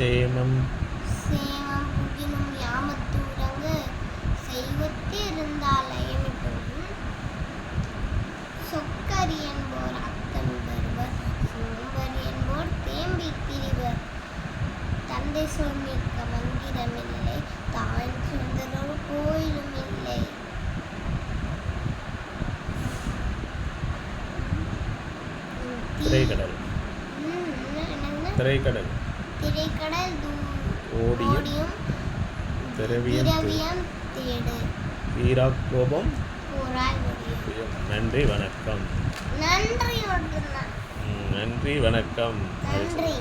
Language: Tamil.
சேமம் சேமம் புகினும் யாமத்தூரங்கு செய்வத்து இருந்தாலயமிட்டும் சொக்கரி என்போர் அத்தம் வருவர் சோம்பரி என்போர் தேம்பி திரிவர் தந்தை சொல்மிக்க மந்திரமில்லை தாய் சொந்தனோடு கோயிலும் இல்லை. திரைக்கடல் திரைக்கடல் திரைக்கடல் ஓடியும் திரவியம் தேடு தீரா கோபம் போராய் முடியும். நன்றி வணக்கம். நன்றி நன்றி வணக்கம். நன்றி.